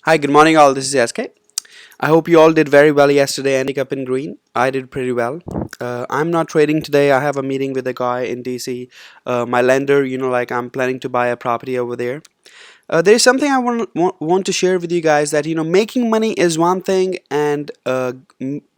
Hi, good morning, all. This is SK. I hope you all did very well yesterday, ending up in green. I did pretty well. I'm not trading today. I have a meeting with a guy in DC, my lender. Like I'm planning to buy a property over there. There's something I want to share with you guys that making money is one thing, and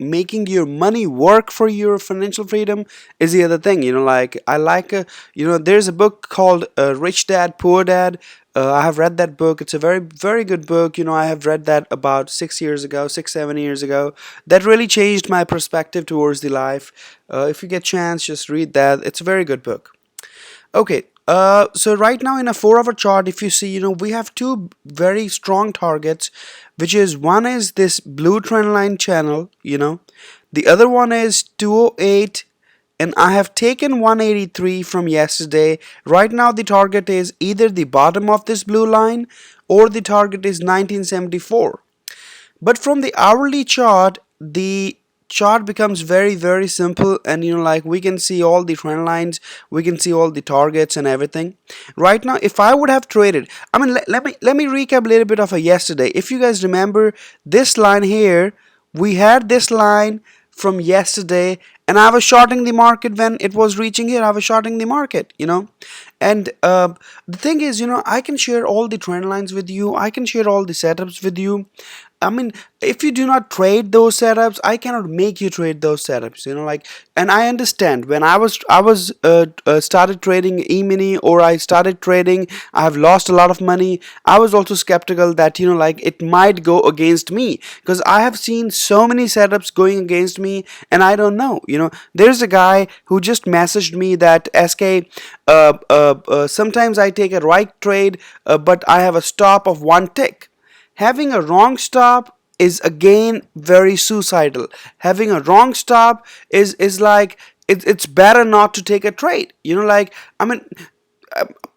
making your money work for your financial freedom is the other thing. Like I like there's a book called Rich Dad Poor Dad. I have read that book. It's a very very good book. I have read that about 6 years ago, 6 7 years ago. That really changed my perspective towards the life. If you get chance, just read that. It's a very good book. Okay, so right now in a 4 hour chart, if you see, we have two very strong targets, which is one is this blue trend line channel, the other one is 208, and I have taken 183 from yesterday. Right now, the target is either the bottom of this blue line or the target is 1974. But from the hourly chart, the chart becomes very very simple, and like we can see all the trend lines, we can see all the targets and everything. Right now, if I would have traded, I mean, let me recap a little bit of a yesterday. If you guys remember this line here, we had this line from yesterday, and I was shorting the market when it was reaching here. I was shorting the market, and the thing is, I can share all the trend lines with you. I can share all the setups with you. I mean, if you do not trade those setups, I cannot make you trade those setups. Like, and I understand when I was started trading e-mini, or I started trading, I have lost a lot of money. I was also skeptical that like it might go against me, because I have seen so many setups going against me, and I don't know. There's a guy who just messaged me that SK, sometimes I take a right trade, but I have a stop of one tick. Having a wrong stop is again very suicidal. Having a wrong stop is like it's better not to take a trade. Like, I mean,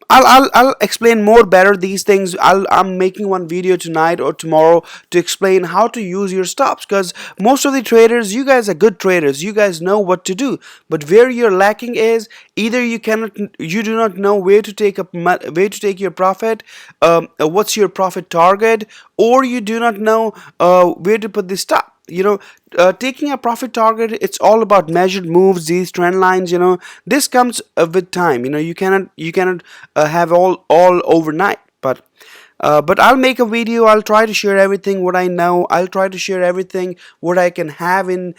I'll explain more better these things. I'm making one video tonight or tomorrow to explain how to use your stops, because most of the traders, you guys are good traders, you guys know what to do, but where you're lacking is either you do not know where to take your profit, what's your profit target, or you do not know where to put the stop. Taking a profit target, it's all about measured moves, these trend lines. This comes with time. You cannot have all overnight, but I'll make a video. I'll try to share everything what I know. I'll try to share everything what I can have in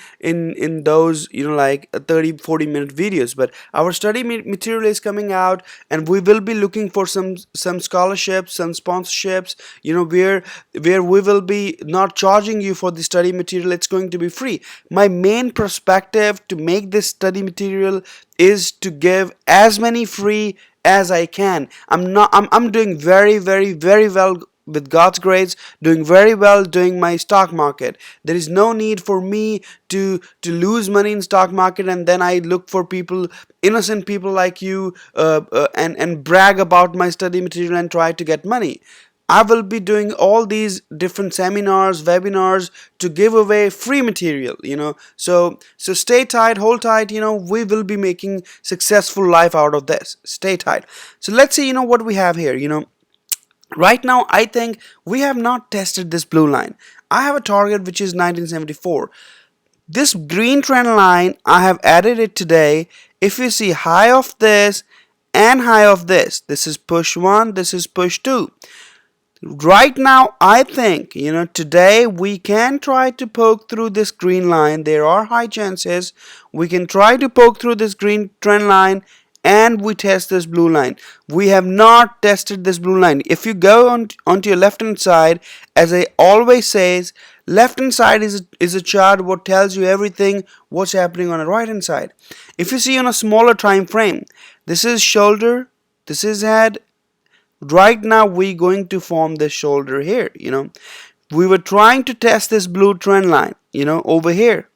those like 30-40 minute videos. But our study material is coming out, and we will be looking for some scholarships, some sponsorships, where we will be not charging you for the study material. It's going to be free. My main perspective to make this study material is to give as many free as I can. I'm doing very very very well with God's grace, doing very well doing my stock market. There is no need for me to lose money in stock market, and then I look for people, innocent people like you, and brag about my study material and try to get money. I will be doing all these different seminars, webinars to give away free material, So stay tight, hold tight, we will be making successful life out of this. Stay tight. So let's see, what we have here, Right now, I think we have not tested this blue line. I have a target which is 1974. This green trend line, I have added it today. If you see high of this and high of this is push 1, this is push 2. Right now, I think, today we can try to poke through this green line. There are high chances we can try to poke through this green trend line, and we test this blue line. We have not tested this blue line. If you go onto your left hand side, as I always says, left hand side is a chart what tells you everything what's happening on the right hand side. If you see on a smaller time frame, this is shoulder, this is head. Right now we're going to form this shoulder here. We were trying to test this blue trend line, over here,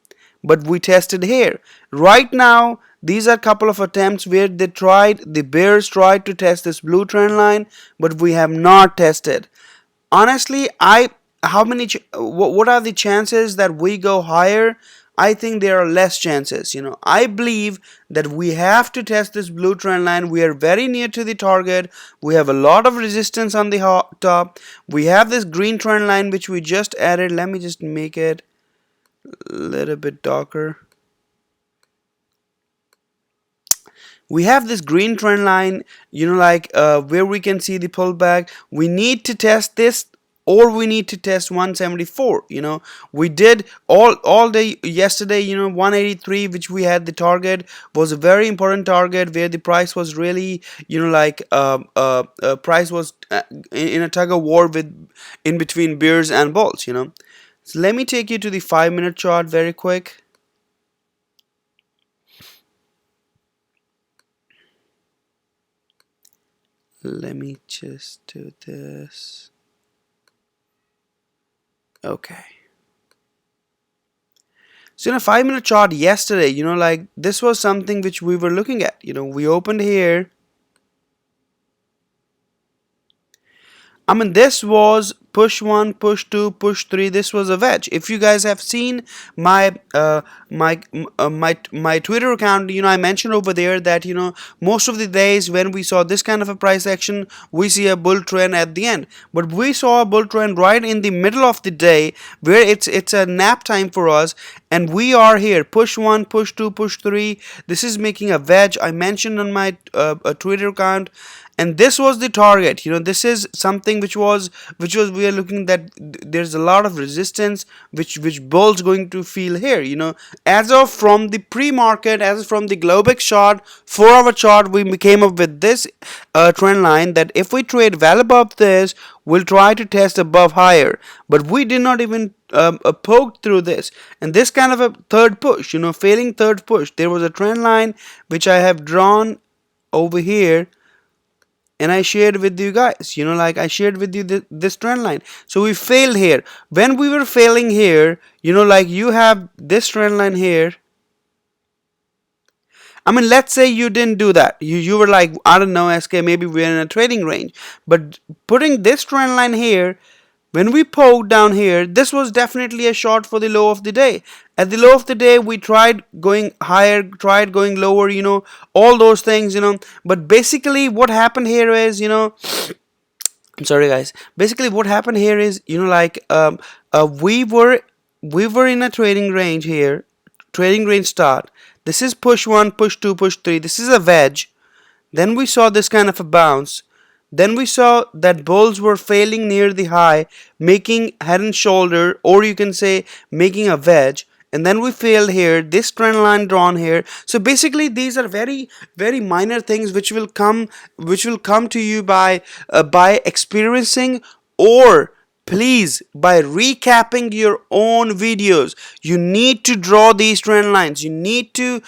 but we tested here. Right now, these are a couple of attempts where the bears tried to test this blue trend line, but we have not tested. Honestly, what are the chances that we go higher? I think there are less chances. I believe that we have to test this blue trend line. We are very near to the target. We have a lot of resistance on the top. We have this green trend line which we just added. Let me just make it a little bit darker. We have this green trend line, where we can see the pullback. We need to test this, or we need to test 174. We did all day yesterday. 183, which we had the target, was a very important target where the price was really, price was in a tug of war with in between bears and bulls. So let me take you to the 5-minute chart very quick. Let me just do this. Okay. So in a 5-minute chart yesterday, this was something which we were looking at. We opened here. This was push 1, push 2, push 3. This was a wedge. If you guys have seen my my Twitter account, I mentioned over there that most of the days when we saw this kind of a price action, we see a bull trend at the end. But we saw a bull trend right in the middle of the day, where it's a nap time for us, and we are here. Push 1, push 2, push 3. This is making a wedge. I mentioned on my Twitter account. And this was the target. This is something which was we are looking that there's a lot of resistance which bulls going to feel here. As of from the pre-market, as from the Globex chart, 4-hour chart, we came up with this trend line that if we trade well above this, we'll try to test above higher. But we did not even poke through this, and this kind of a third push, failing third push. There was a trend line which I have drawn over here, and I shared with you guys. I shared with you this trend line. So we failed here. When we were failing here, you have this trend line here. Let's say you didn't do that. You were like, I don't know, SK, maybe we're in a trading range. But putting this trend line here, when we poked down here, this was definitely a short for the low of the day. At the low of the day, we tried going higher, tried going lower, all those things, But basically, what happened here is, I'm sorry, guys. Basically, what happened here is, we were in a trading range here, trading range start. This is push 1, push 2, push 3. This is a wedge. Then we saw this kind of a bounce. Then we saw that bulls were failing near the high, making head and shoulder, or you can say making a wedge. And then we failed here, this trend line drawn here. So basically these are very, very minor things which will come to you by experiencing, or please, by recapping your own videos. You need to draw these trend lines. You need to,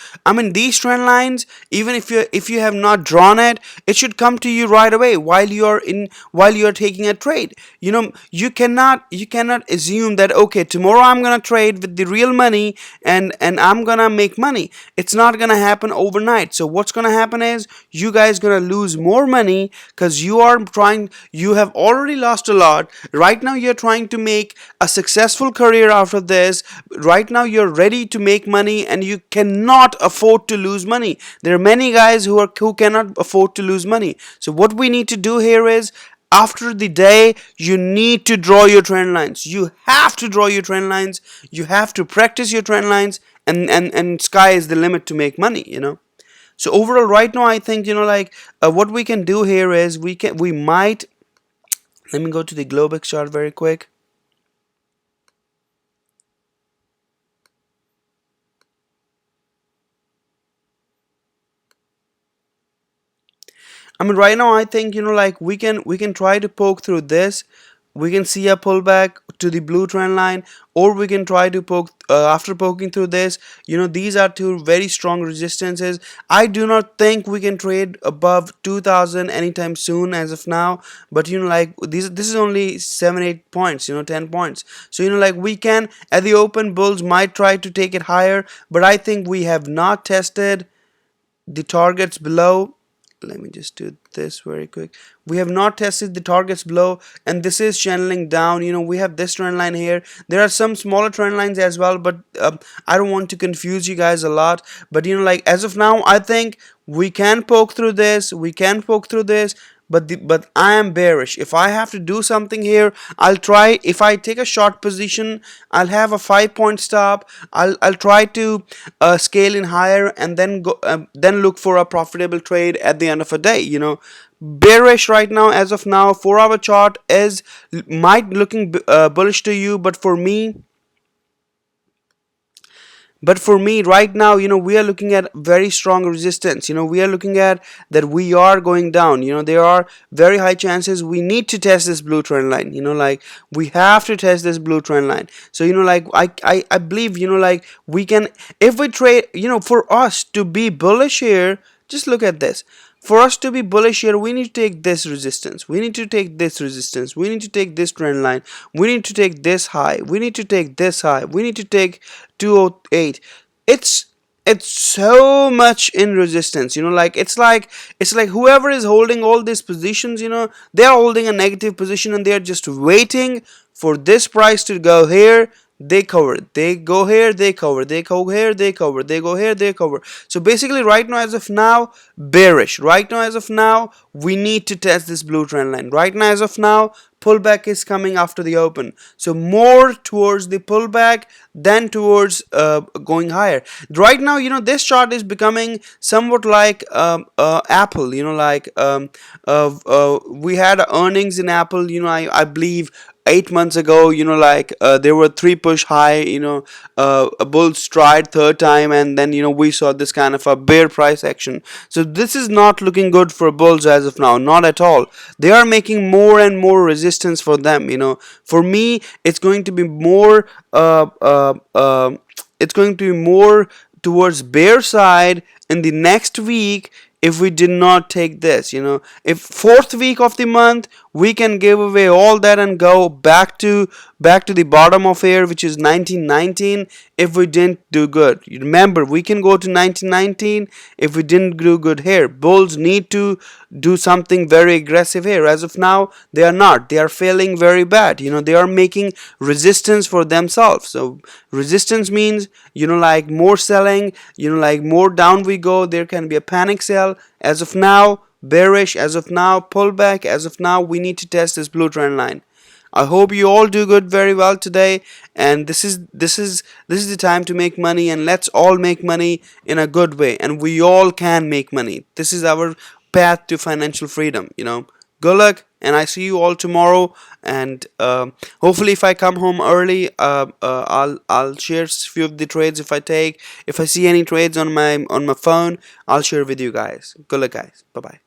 these trend lines, even if you have not drawn it, it should come to you right away while you are taking a trade. You cannot assume that, okay, tomorrow I'm gonna trade with the real money and I'm gonna make money. It's not gonna happen overnight. So what's gonna happen is you guys gonna lose more money because you have already lost a lot. Right now you're trying to make a successful career out of this. Right now you're ready to make money, and you cannot afford to lose money. There are many guys who cannot afford to lose money. So what we need to do here is, after the day, you need to draw your trend lines. You have to draw your trend lines. You have to practice your trend lines, and sky is the limit to make money. So overall, right now, I think what we can do here is we might. Let me go to the Globex chart very quick. Right now I think we can try to poke through this. We can see a pullback to the blue trend line, or we can try to poke after poking through this. These are two very strong resistances. I do not think we can trade above 2000 anytime soon as of now, but this is only 7-8 points, 10 points. So we can, at the open, bulls might try to take it higher, but I think we have not tested the targets below. Let me just do this very quick. We have not tested the targets below, and this is channeling down. We have this trend line here. There are some smaller trend lines as well, but I don't want to confuse you guys a lot. But like as of now, I think we can poke through this. We can poke through this. But I am bearish. If I have to do something here, I'll try. If I take a short position, I'll have a 5-point stop. I'll try to scale in higher, and then look for a profitable trade at the end of a day. Bearish right now. As of now, 4-hour chart is might looking bullish to you, but for me right now, we are looking at very strong resistance. We are looking at that we are going down. There are very high chances we need to test this blue trend line. Like we have to test this blue trend line. So like I believe, like we can, if we trade, for us to be bullish here, just look at this. For us to be bullish here, we need to take this resistance. We need to take this resistance. We need to take this trend line. We need to take this high. We need to take this high. We need to take 208. It's it's so much in resistance. Like it's like whoever is holding all these positions, they are holding a negative position, and they are just waiting for this price to go here. They cover, they go here, they cover, they go here, they cover, they go here, they cover. So basically right now, as of now, bearish. Right now, as of now, we need to test this blue trend line. Right now, as of now, pullback is coming after the open. So more towards the pullback than towards going higher. Right now, this chart is becoming somewhat like Apple. Like we had earnings in Apple. I believe 8 months ago. Like there were three push high. A bull stride third time, and then we saw this kind of a bear price action. So this is not looking good for bulls as of now, not at all. They are making more and more resistance for them. For me, it's going to be more it's going to be more towards bear side in the next week if we did not take this. If fourth week of the month we can give away all that and go back to the bottom of here, which is 1919. If we didn't do good, remember, we can go to 1919 if we didn't do good here. Bulls need to do something very aggressive here. As of now, they are not. They are failing very bad. They are making resistance for themselves. So resistance means, like more selling, like more down we go, there can be a panic sell. As of now, bearish. As of now, pullback. As of now, we need to test this blue trend line. I hope you all do good very well today, and this is the time to make money, and let's all make money in a good way, and we all can make money. This is our path to financial freedom. Good luck, and I see you all tomorrow. And hopefully, if I come home early, I'll share a few of the trades if I take. If I see any trades on my phone, I'll share with you guys. Good luck, guys. Bye bye.